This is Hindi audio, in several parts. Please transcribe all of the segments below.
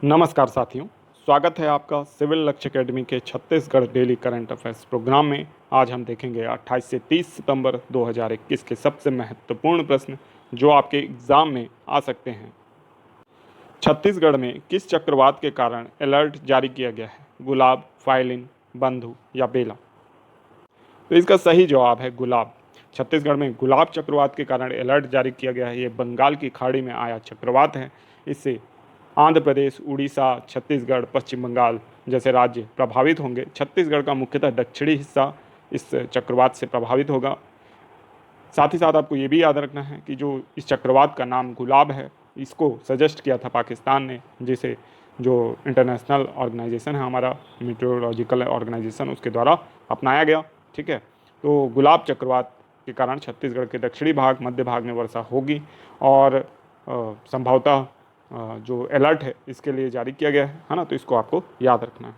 नमस्कार साथियों, स्वागत है आपका सिविल लक्ष्य एकेडमी के Chhattisgarh daily current affairs program में। आज हम देखेंगे 28 से 30 सितंबर 2021 के सबसे महत्वपूर्ण प्रश्न जो आपके एग्जाम में आ सकते हैं। छत्तीसगढ़ में किस चक्रवात के कारण अलर्ट जारी किया गया है? गुलाब, फाइलिन, बंधु या बेला? तो इसका सही जवाब है गुलाब। छत्तीसगढ़ में गुलाब चक्रवात के कारण अलर्ट जारी किया गया है। ये बंगाल की खाड़ी में आया चक्रवात है। इससे आंध्र प्रदेश, उड़ीसा, छत्तीसगढ़, पश्चिम बंगाल जैसे राज्य प्रभावित होंगे। छत्तीसगढ़ का मुख्यतः दक्षिणी हिस्सा इस चक्रवात से प्रभावित होगा। साथ ही साथ आपको ये भी याद रखना है कि जो इस चक्रवात का नाम गुलाब है, इसको सजेस्ट किया था पाकिस्तान ने, जिसे जो इंटरनेशनल ऑर्गेनाइजेशन है हमारा मीटेरोलॉजिकल ऑर्गेनाइजेशन, उसके द्वारा अपनाया गया। ठीक है, तो गुलाब चक्रवात के कारण छत्तीसगढ़ के दक्षिणी भाग, मध्य भाग में वर्षा होगी और संभवतः जो अलर्ट है इसके लिए जारी किया गया है ना, तो इसको आपको याद रखना है।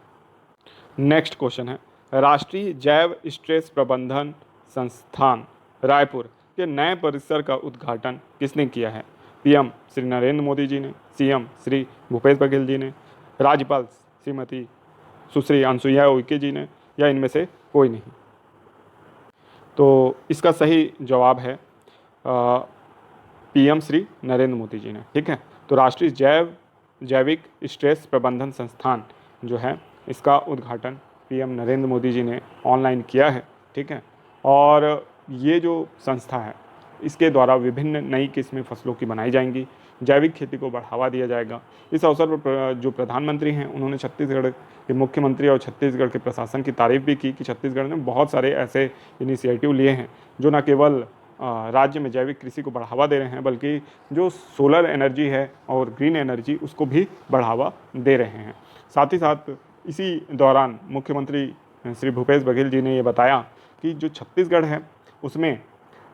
नेक्स्ट क्वेश्चन है, राष्ट्रीय जैव स्ट्रेस प्रबंधन संस्थान रायपुर के नए परिसर का उद्घाटन किसने किया है? पीएम श्री नरेंद्र मोदी जी ने, सीएम श्री भूपेश बघेल जी ने, राज्यपाल श्रीमती सुश्री अनुसुईया उइके जी ने, या इनमें से कोई नहीं? तो इसका सही जवाब है पीएम श्री नरेंद्र मोदी जी ने। ठीक है, तो राष्ट्रीय जैविक स्ट्रेस प्रबंधन संस्थान जो है, इसका उद्घाटन पीएम नरेंद्र मोदी जी ने ऑनलाइन किया है। ठीक है, और ये जो संस्था है इसके द्वारा विभिन्न नई किस्में फसलों की बनाई जाएंगी, जैविक खेती को बढ़ावा दिया जाएगा। इस अवसर पर जो प्रधानमंत्री हैं उन्होंने छत्तीसगढ़ के मुख्यमंत्री और छत्तीसगढ़ के प्रशासन की तारीफ भी की कि छत्तीसगढ़ ने बहुत सारे ऐसे इनिशिएटिव लिए हैं जो न केवल राज्य में जैविक कृषि को बढ़ावा दे रहे हैं, बल्कि जो सोलर एनर्जी है और ग्रीन एनर्जी उसको भी बढ़ावा दे रहे हैं। साथ ही साथ इसी दौरान मुख्यमंत्री श्री भूपेश बघेल जी ने ये बताया कि जो छत्तीसगढ़ है उसमें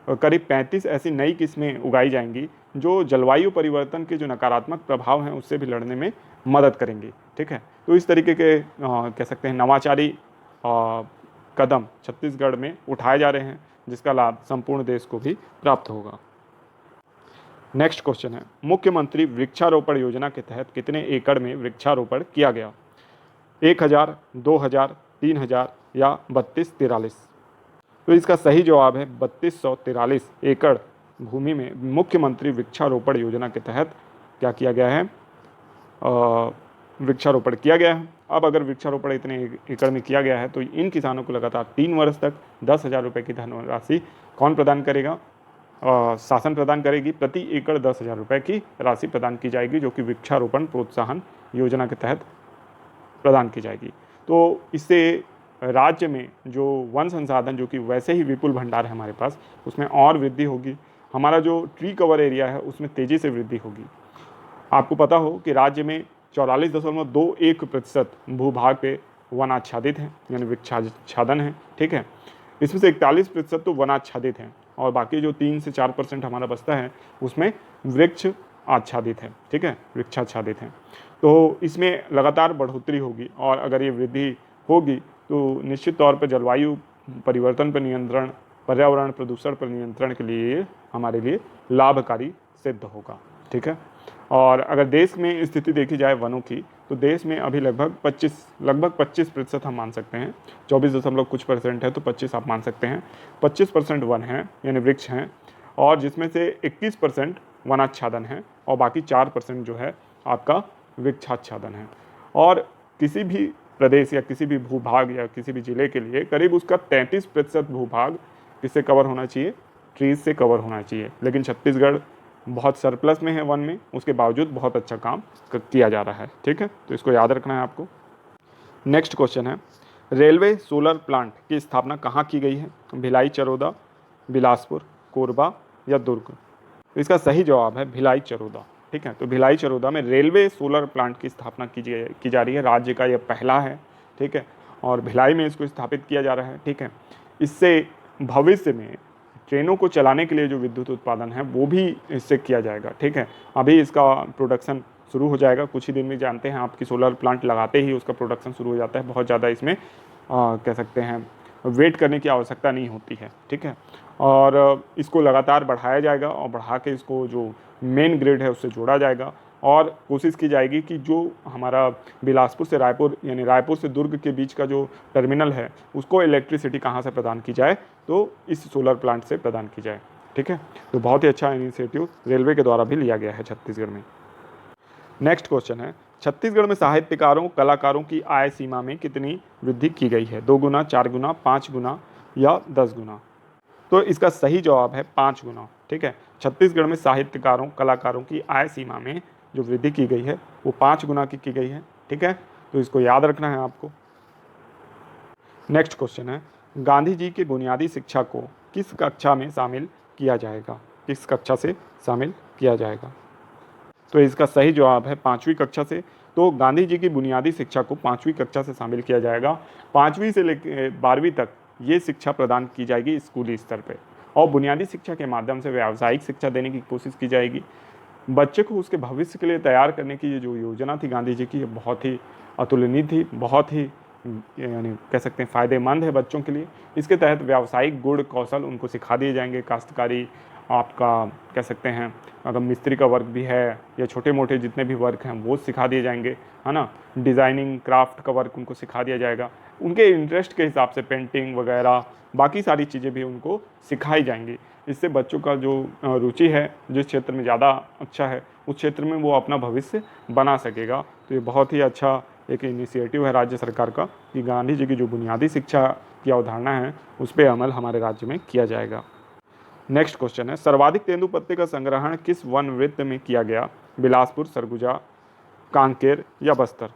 करीब 35 ऐसी नई किस्में उगाई जाएंगी जो जलवायु परिवर्तन के जो नकारात्मक प्रभाव हैं उससे भी लड़ने में मदद करेंगी। ठीक है, तो इस तरीके के कह सकते हैं नवाचारी कदम छत्तीसगढ़ में उठाए जा रहे हैं, जिसका लाभ संपूर्ण देश को भी प्राप्त होगा। नेक्स्ट क्वेश्चन है, मुख्यमंत्री वृक्षारोपण योजना के तहत कितने एकड़ में वृक्षारोपण किया गया? 1000, 2000, 3000 या 3243? तो इसका सही जवाब है 3243 एकड़ भूमि में मुख्यमंत्री वृक्षारोपण योजना के तहत क्या किया गया है? वृक्षारोपण किया गया है। अब अगर वृक्षारोपण इतने एकड़ में किया गया है तो इन किसानों को लगातार 3 वर्ष तक 10,000 रुपये की धनराशि कौन प्रदान करेगा? शासन प्रदान करेगी। प्रति एकड़ 10,000 रुपये की राशि प्रदान की जाएगी, जो कि वृक्षारोपण प्रोत्साहन योजना के तहत प्रदान की जाएगी। तो इससे राज्य में जो वन संसाधन, जो कि वैसे ही विपुल भंडार है हमारे पास, उसमें और वृद्धि होगी। हमारा जो ट्री कवर एरिया है उसमें तेज़ी से वृद्धि होगी। आपको पता हो कि राज्य में 44.21% भूभाग पे वन आच्छादित हैं, यानी वृक्षाच्छादन है। ठीक है, इसमें से 41% तो वनाच्छादित हैं और बाकी जो 3 से 4% हमारा बचता है उसमें वृक्ष आच्छादित है। ठीक है, वृक्षाच्छादित हैं। तो इसमें लगातार बढ़ोतरी होगी और अगर ये वृद्धि होगी तो निश्चित तौर पर जलवायु परिवर्तन पर नियंत्रण, पर्यावरण प्रदूषण पर नियंत्रण के लिए हमारे लिए लाभकारी सिद्ध होगा। ठीक है, और अगर देश में स्थिति देखी जाए वनों की, तो देश में अभी लगभग 25% हम मान सकते हैं। 24 कुछ % है तो 25 आप मान सकते हैं। 25% वन है यानी वृक्ष हैं, और जिसमें से 21% वनाच्छादन है और बाकी 4% जो है आपका वृक्षाच्छादन है। और किसी भी प्रदेश या किसी भी भूभाग या किसी भी जिले के लिए करीब उसका 33% भूभाग किससे कवर होना चाहिए? ट्रीज से कवर होना चाहिए। लेकिन छत्तीसगढ़ बहुत सरप्लस में है वन में, उसके बावजूद बहुत अच्छा काम किया जा रहा है। ठीक है, तो इसको याद रखना है आपको। नेक्स्ट क्वेश्चन है, रेलवे सोलर प्लांट की स्थापना कहाँ की गई है? भिलाई, चरोदा, बिलासपुर, कोरबा या दुर्ग? तो इसका सही जवाब है भिलाई, चरोदा। ठीक है, तो भिलाई, चरोदा में रेलवे सोलर प्लांट की स्थापना की जा रही है। राज्य का यह पहला है। ठीक है, और भिलाई में इसको स्थापित किया जा रहा है। ठीक है, इससे भविष्य में ट्रेनों को चलाने के लिए जो विद्युत उत्पादन है वो भी इससे किया जाएगा। ठीक है, अभी इसका प्रोडक्शन शुरू हो जाएगा कुछ ही दिन में। जानते हैं आपकी सोलर प्लांट लगाते ही उसका प्रोडक्शन शुरू हो जाता है। बहुत ज़्यादा इसमें कह सकते हैं वेट करने की आवश्यकता नहीं होती है। ठीक है, और इसको लगातार बढ़ाया जाएगा और बढ़ा के इसको जो मेन ग्रिड है उससे जोड़ा जाएगा और कोशिश की जाएगी कि जो हमारा बिलासपुर से रायपुर यानी रायपुर से दुर्ग के बीच का जो टर्मिनल है उसको इलेक्ट्रिसिटी कहाँ से प्रदान की जाए, तो इस सोलर प्लांट से प्रदान की जाए। ठीक है, तो बहुत ही अच्छा इनिशिएटिव रेलवे के द्वारा भी लिया गया है छत्तीसगढ़ में। नेक्स्ट क्वेश्चन है, छत्तीसगढ़ में साहित्यकारों कलाकारों की आय सीमा में कितनी वृद्धि की गई है? 2 गुना, 4 गुना, 5 गुना या 10 गुना? तो इसका सही जवाब है 5 गुना। ठीक है, छत्तीसगढ़ में साहित्यकारों कलाकारों की आय सीमा में जो वृद्धि की गई है वो 5 गुना की गई है। ठीक है, तो इसको याद रखना है आपको। नेक्स्ट क्वेश्चन है, गांधी जी की बुनियादी शिक्षा को किस कक्षा में शामिल किया जाएगा? किस कक्षा से शामिल किया जाएगा? तो इसका सही जवाब है 5वीं कक्षा से। तो गांधी जी की बुनियादी शिक्षा को 5वीं कक्षा से शामिल किया जाएगा। 5वीं से लेकर 12वीं तक ये शिक्षा प्रदान की जाएगी स्कूली स्तर पे, और बुनियादी शिक्षा के माध्यम से व्यावसायिक शिक्षा देने की कोशिश की जाएगी। बच्चे को उसके भविष्य के लिए तैयार करने की ये जो योजना थी गांधी जी की, ये बहुत ही अतुलनीय थी, बहुत ही यानी कह सकते हैं फ़ायदेमंद है बच्चों के लिए। इसके तहत व्यावसायिक गुण कौशल उनको सिखा दिए जाएंगे। काश्तकारी, आपका कह सकते हैं अगर मिस्त्री का वर्क भी है या छोटे मोटे जितने भी वर्क हैं वो सिखा दिए जाएंगे, है ना। डिज़ाइनिंग क्राफ्ट का वर्क उनको सिखा दिया जाएगा। उनके इंटरेस्ट के हिसाब से पेंटिंग वगैरह बाकी सारी चीज़ें भी उनको सिखाई जाएंगी। इससे बच्चों का जो रुचि है, जिस क्षेत्र में ज़्यादा अच्छा है उस क्षेत्र में वो अपना भविष्य बना सकेगा। तो ये बहुत ही अच्छा एक इनिशिएटिव है राज्य सरकार का कि गांधी जी की जो बुनियादी शिक्षा की अवधारणा है उस पर अमल हमारे राज्य में किया जाएगा। नेक्स्ट क्वेश्चन है, सर्वाधिक तेंदुपत्ते का संग्रहण किस वन वृत्त में किया गया? बिलासपुर, सरगुजा, कांकेर या बस्तर?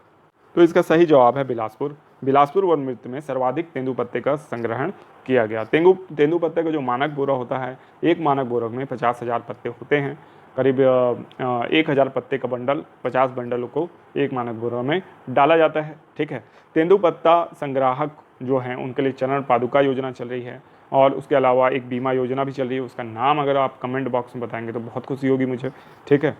तो इसका सही जवाब है बिलासपुर। बिलासपुर वन वृत्त में सर्वाधिक तेंदुपत्ते का संग्रहण किया गया। तेंदुपत्ते का जो मानक बोरा होता है, एक मानक बोरा में 50,000 पत्ते होते हैं। करीब 1,000 पत्ते का बंडल, 50 बंडलों को एक मानक बोरा में डाला जाता है। ठीक है, तेंदुपत्ता संग्राहक जो हैं उनके लिए चरण पादुका योजना चल रही है, और उसके अलावा एक बीमा योजना भी चल रही है। उसका नाम अगर आप कमेंट बॉक्स में बताएंगे तो बहुत खुशी होगी मुझे। ठीक है,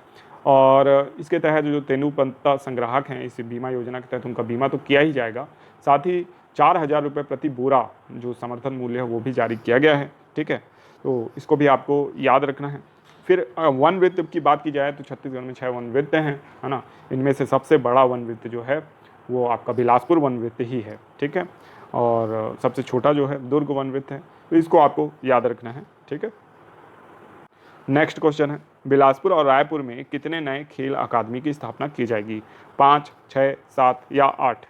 और इसके तहत जो तेंदुपत्ता संग्राहक हैं इस बीमा योजना के तहत उनका बीमा तो किया ही जाएगा, साथ ही 4,000 रुपये प्रति बोरा जो समर्थन मूल्य है वो भी जारी किया गया है। ठीक है, तो इसको भी आपको याद रखना है। फिर वन वृत्त की बात की जाए तो छत्तीसगढ़ में 6 वन वृत्त हैं, है ना। इनमें से सबसे बड़ा वन वृत्त जो है वो आपका बिलासपुर वन वृत्त ही है। ठीक है, और सबसे छोटा जो है दुर्ग वन वृत्त है। तो इसको आपको याद रखना है। ठीक है, नेक्स्ट क्वेश्चन है, बिलासपुर और रायपुर में कितने नए खेल अकादमी की स्थापना की जाएगी? 5, 6, 7 या 8?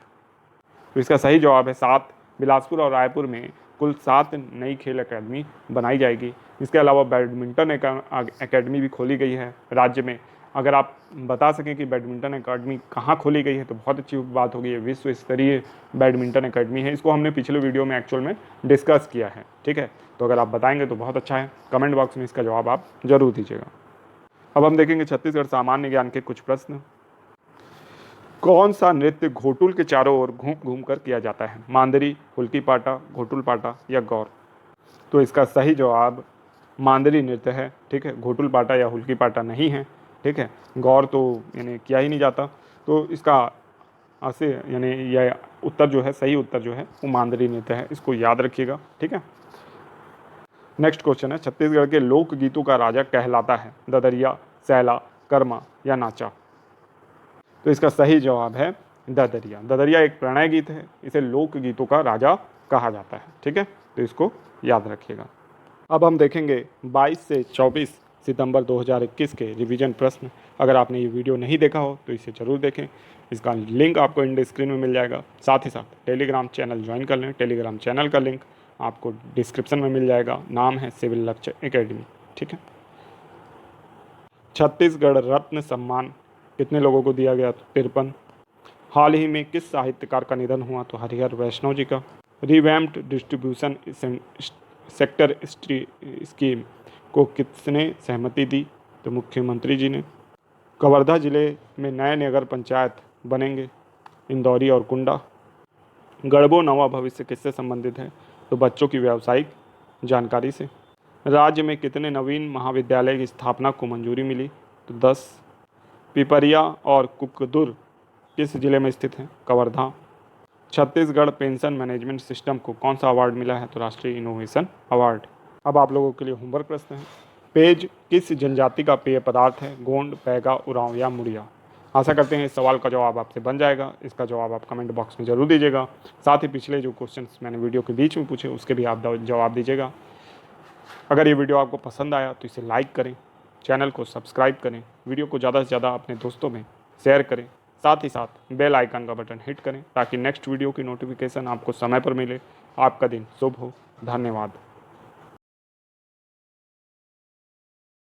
तो इसका सही जवाब है 7। बिलासपुर और रायपुर में कुल 7 नई खेल अकादमी बनाई जाएगी। इसके अलावा बैडमिंटन अकेडमी भी खोली गई है राज्य में। अगर आप बता सकें कि बैडमिंटन अकेडमी कहाँ खोली गई है तो बहुत अच्छी बात होगी। ये विश्व स्तरीय बैडमिंटन अकेडमी है, इसको हमने पिछले वीडियो में एक्चुअल में डिस्कस किया है। ठीक है, तो अगर आप बताएंगे तो बहुत अच्छा है। कमेंट बॉक्स में इसका जवाब आप जरूर दीजिएगा। अब हम देखेंगे छत्तीसगढ़ सामान्य ज्ञान के कुछ प्रश्न। कौन सा नृत्य घोटुल के चारों ओर घूम घूम कर किया जाता है? मांदरी, हुल्की पाटा, घोटुल पाटा या गौर? तो इसका सही जवाब मांदरी नृत्य है। ठीक है, घोटुल पाटा या हुल्की पाटा नहीं है। ठीक है, गौर तो यानी किया ही नहीं जाता। तो इसका ऐसे यानी यह उत्तर जो है, सही उत्तर जो है वो मांदरी नृत्य है। इसको याद रखिएगा। ठीक है, नेक्स्ट क्वेश्चन है, छत्तीसगढ़ के लोकगीतों का राजा कहलाता है? ददरिया, सैला, कर्मा या नाचा? तो इसका सही जवाब है ददरिया। ददरिया एक प्रणय गीत है, इसे लोकगीतों का राजा कहा जाता है। ठीक है, तो इसको याद रखिएगा। अब हम देखेंगे 22 से 24 सितंबर 2021 के रिवीजन प्रश्न। अगर आपने ये वीडियो नहीं देखा हो तो इसे ज़रूर देखें। इसका लिंक आपको इंड स्क्रीन में मिल जाएगा। साथ ही साथ टेलीग्राम चैनल ज्वाइन कर लें। टेलीग्राम चैनल का लिंक आपको डिस्क्रिप्शन में मिल जाएगा। नाम है सिविल लक्ष्य एकेडमी। ठीक है, छत्तीसगढ़ रत्न सम्मान कितने लोगों को दिया गया? 53। हाल ही में किस साहित्यकार का निधन हुआ? तो हरिहर वैष्णव जी का। रिवैम्प्ड डिस्ट्रीब्यूशन सेक्टर स्कीम को किसने सहमति दी? तो मुख्यमंत्री जी ने। कवर्धा जिले में नए नगर पंचायत बनेंगे? इंदौरी और कुंडा। गढ़बो नवा भविष्य किससे संबंधित है? तो बच्चों की व्यावसायिक जानकारी से। राज्य में कितने नवीन महाविद्यालय की स्थापना को मंजूरी मिली? तो 10। पिपरिया और कुकदुर किस जिले में स्थित हैं? Kawardha. Chhattisgarh pension management system को कौन सा अवार्ड मिला है? तो राष्ट्रीय इनोवेशन अवार्ड। अब आप लोगों के लिए होमवर्क प्रश्न है। पेज किस जनजाति का पेय पदार्थ है? गोंड, पैगा, उरांव या मुड़िया? आशा करते हैं इस सवाल का जवाब आपसे बन जाएगा। इसका जवाब आप कमेंट बॉक्स में ज़रूर दीजिएगा। साथ ही पिछले जो क्वेश्चंस मैंने वीडियो के बीच में पूछे उसके भी आप जवाब दीजिएगा। अगर ये वीडियो आपको पसंद आया तो इसे लाइक करें, चैनल को सब्सक्राइब करें, वीडियो को ज़्यादा से ज़्यादा अपने दोस्तों में शेयर करें। साथ ही साथ बेल आइकन का बटन हिट करें ताकि नेक्स्ट वीडियो की नोटिफिकेशन आपको समय पर मिले। आपका दिन शुभ हो। धन्यवाद।